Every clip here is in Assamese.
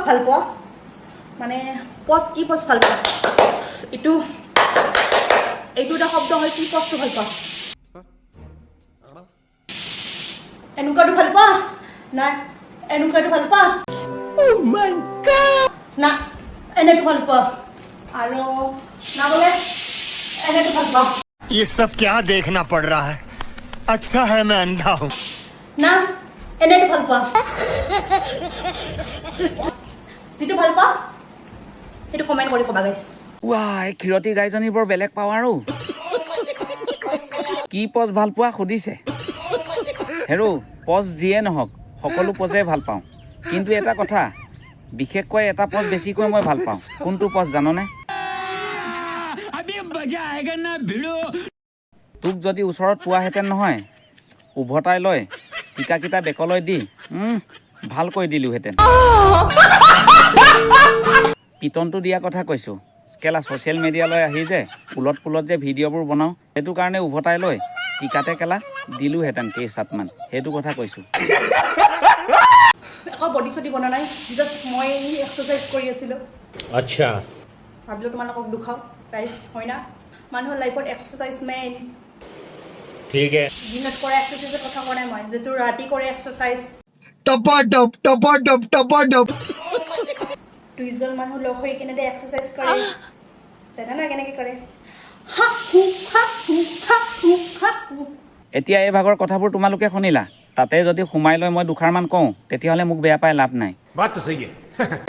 ভাল পোৱা মানে পজ কি পজ ভাল পোৱা এইটো এটা শব্দ হয় কি পজটো ভাল পোৱা এনেকুৱাটো ভাল পোৱা নাই এনেকুৱাটো ভাল পোৱা ও মাই গড না এনেটো ভাল পোৱা আৰু না বলে এনেটো ভাল পোৱা ये सब क्या देखना पड़ रहा है अच्छा है मैं अंधा हूँ না এনেটো ভাল পোৱা যিটো ভাল পোৱা সেইটো কমেন্ট কৰি ক'বা গাইছ ৱাই ক্ষীৰতী গাইজনী বৰ বেলেগ পাৱাৰো কি পজ ভাল পোৱা সুধিছে হেৰো পজ যিয়ে নহওক সকলো পজে ভাল পাওঁ কিন্তু এটা কথা বিশেষকৈ এটা পজ বেছিকৈ মই ভাল পাওঁ কোনটো পজ জাননে তোক যদি ওচৰত পোৱাহেঁতেন নহয় উভতাই লৈ টিকাকেইটা বেকলৈ দি ভালকৈ দিলোহেঁতেন পিটনটো দিয়া কথা কৈছোঁ কেলা ছ'চিয়েল মিডিয়ালৈ আহি যে পুলত যে ভিডিঅ'বোৰ বনাওঁ সেইটো কাৰণে উভতাই লৈ টিকাতে কেলা দিলোহেঁতেন কেইচাটমান সেইটো কথা কৈছোঁ একো বডি চডি বনা নাই জাষ্ট মই এক্সাৰচাইজ কৰি আছিলোঁ अच्छा ভাবিলোঁ তোমালোকক দুখাওঁ গাইজ হয় না মানুহৰ লাইফত এক্সাৰচাইজ মেইন ठीक है দিনত কৰা এক্সাৰচাইজৰ কথা কোৱা নাই মই যিটো ৰাতি কৰে এক্সাৰচাইজ टपा দুইজন মানুহ লগ হৈ কেনেদৰে এক্সাৰচাইজ কৰে জানা না কেনেকৈ কৰে হা হু হা হু হা হু হা হু এতিয়া এই ভাগৰ কথাবোৰ তোমালোকে শুনিলা তাতে যদি সোমাই লৈ মই দুষাৰমান কওঁ তেতিয়াহ'লে মোক বেয়া পাই লাভ নাই बात तो सही है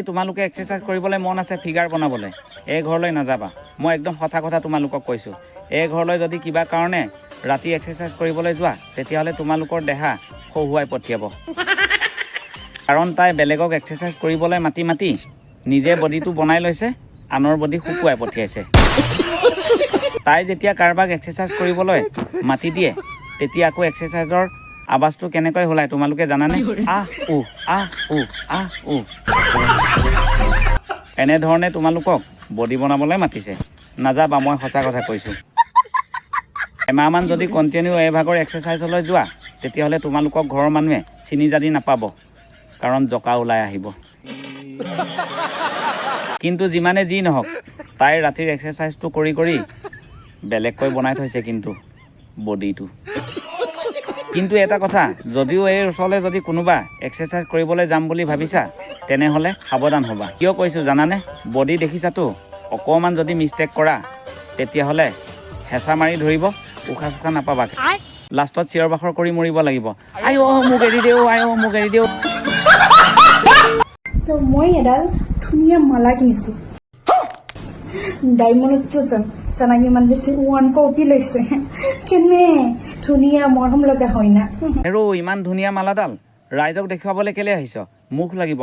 তোমালোকে এক্সাৰচাইজ কৰিবলৈ মন আছে ফিগাৰ বনাবলৈ এই ঘৰলৈ নাযাবা মই একদম সঁচা কথা তোমালোকক কৈছোঁ এই ঘৰলৈ যদি কিবা কাৰণে ৰাতি এক্সাৰচাইজ কৰিবলৈ যোৱা তেতিয়াহ'লে তোমালোকৰ দেহা খহুৱাই পঠিয়াব কাৰণ তাই বেলেগক এক্সাৰচাইজ কৰিবলৈ মাতি মাতি নিজে বডিটো বনাই লৈছে আনৰ বডি শুকুৱাই পঠিয়াইছে তাই যেতিয়া কাৰোবাক এক্সাৰচাইজ কৰিবলৈ মাতি দিয়ে তেতিয়া আকৌ এক্সাৰচাইজৰ আৱাজটো কেনেকৈ ওলায় তোমালোকে জানানে আহ উ আহ উ আহ উ এনেধৰণে তোমালোকক বডি বনাবলৈ মাতিছে নাযাবা মই সঁচা কথা কৈছোঁ এমাহমান যদি কণ্টিনিউ এই ভাগৰ এক্সাৰচাইজলৈ যোৱা তেতিয়াহ'লে তোমালোকক ঘৰৰ মানুহে চিনি জানি নাপাব কাৰণ জকা ওলাই আহিব কিন্তু যিমানে যি নহওক তাই ৰাতিৰ এক্সাৰচাইজটো কৰি কৰি বেলেগকৈ বনাই থৈছে কিন্তু বডিটো কিন্তু এটা কথা যদিও এই ওচৰলৈ যদি কোনোবা এক্সাৰচাইজ কৰিবলৈ যাম বুলি ভাবিছা তেনেহ'লে সাৱধান হ'বা কিয় কৈছোঁ জানানে বডি দেখিছাতো অকণমান যদি মিষ্টেক কৰা তেতিয়াহ'লে হেঁচা মাৰি ধৰিব উশাহ চুশাহ নাপাবা লাষ্টত চিঞৰ বাখৰ কৰি মৰিব লাগিব আই অ' মোক এৰি দিওঁ আই অ' মোক এৰি দিওঁ তো মই এডাল ধুনীয়া মালা কিনিছোঁ ডায়মণ্ডতকৈ জানা কিমান বেছি 1 কোটি লৈছে কেনে ধুনীয়া মৰম লগা হয় না হেৰো ইমান ধুনীয়া মালাডাল ৰাইজক দেখুৱাবলৈ কেলৈ আহিছ মুখ লাগিব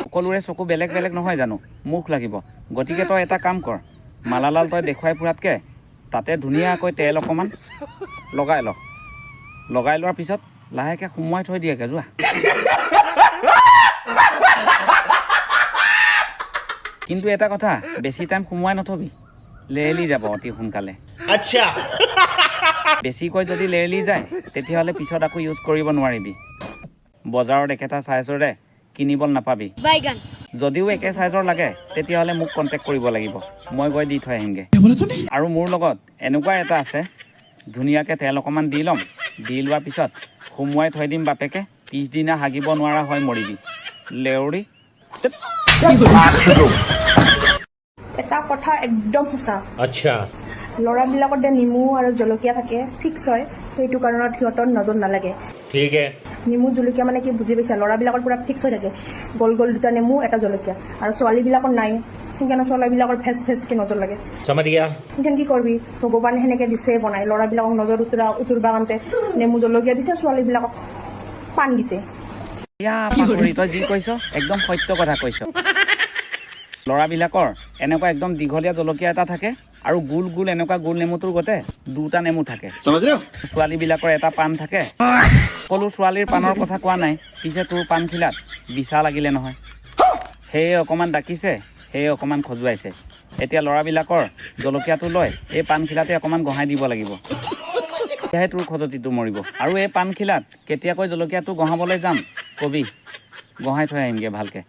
সকলোৰে চকু বেলেগ বেলেগ নহয় জানো মুখ লাগিব গতিকে তই এটা কাম কৰ মালাডাল তই দেখুৱাই ফুৰাতকৈ তাতে ধুনীয়াকৈ তেল অকণমান লগাই লোৱাৰ পিছত লাহেকৈ সুমুৱাই থৈ দিয়েগৈ যোৱা কিন্তু এটা কথা বেছি টাইম সুমুৱাই নথবি লেৰেলি যাব অতি সোনকালে अच्छा বেছিকৈ যদি লেৰেলি যায় তেতিয়াহ'লে পিছত আকৌ ইউজ কৰিব নোৱাৰিবি বজাৰত একেটা চাইজৰে কিনিব নাপাবি যদিও একে চাইজৰ লাগে তেতিয়াহ'লে মোক কণ্টেক্ট কৰিব লাগিব মই গৈ দি থৈ আহিমগৈ আৰু মোৰ লগত এনেকুৱা এটা আছে ধুনীয়াকৈ তেল অকণমান দি ল'ম দি লোৱাৰ পিছত সুমুৱাই থৈ দিম বাপেকে পিছদিনা হাগিব নোৱাৰা হয় মৰিবি লেউৰি এটা কথা একদম সঁচা अच्छा ল'ৰাবিলাকৰ যে নেমু আৰু জলকীয়া থাকে ফিক্স হয় সেইটো কাৰণত সিহঁতৰ নজৰ নালাগে ठीक है নেমু জলকীয়া মানে কি বুজি পাইছা ল'ৰাবিলাকৰ পুৰা ফিক্স হৈ থাকে গল গল দুটা নেমু এটা জলকীয়া আৰু ছোৱালীবিলাকৰ নাই সেইকাৰণে ছোৱালীবিলাকৰ ফেচকৈ নজৰ লাগে समझ गया সেইকাৰণে কি কৰিবি ভগৱানে সেনেকৈ দিছে বনাই ল'ৰাবিলাকক নজৰ উতৰবা কাৰণতে নেমু জলকীয়া দিছে ছোৱালীবিলাকক পাণ দিছে পাহৰি তই যি কৈছ একদম সত্য কথা কৈছ ল'ৰাবিলাকৰ এনেকুৱা একদম দীঘলীয়া জলকীয়া এটা থাকে আৰু গোল গোল এনেকুৱা গোল নেমুটোৰ গতে দুটা নেমু থাকে ছোৱালীবিলাকৰ এটা পাণ থাকে সকলো ছোৱালীৰ পাণৰ কথা কোৱা নাই পিছে তোৰ পাণখিলাত বিছা লাগিলে নহয় সেয়ে অকণমান ডাকিছে সেয়ে অকণমান খজুৱাইছে এতিয়া ল'ৰাবিলাকৰ জলকীয়াটো লৈ এই পাণখিলাতে অকণমান গহাই দিব লাগিব তেতিয়াহে তোৰ খজতিটো মৰিব আৰু এই পাণখিলাত কেতিয়াকৈ জলকীয়াটো গহাবলৈ যাম কবি গঁহাই থৈ আহিমগৈ ভালকৈ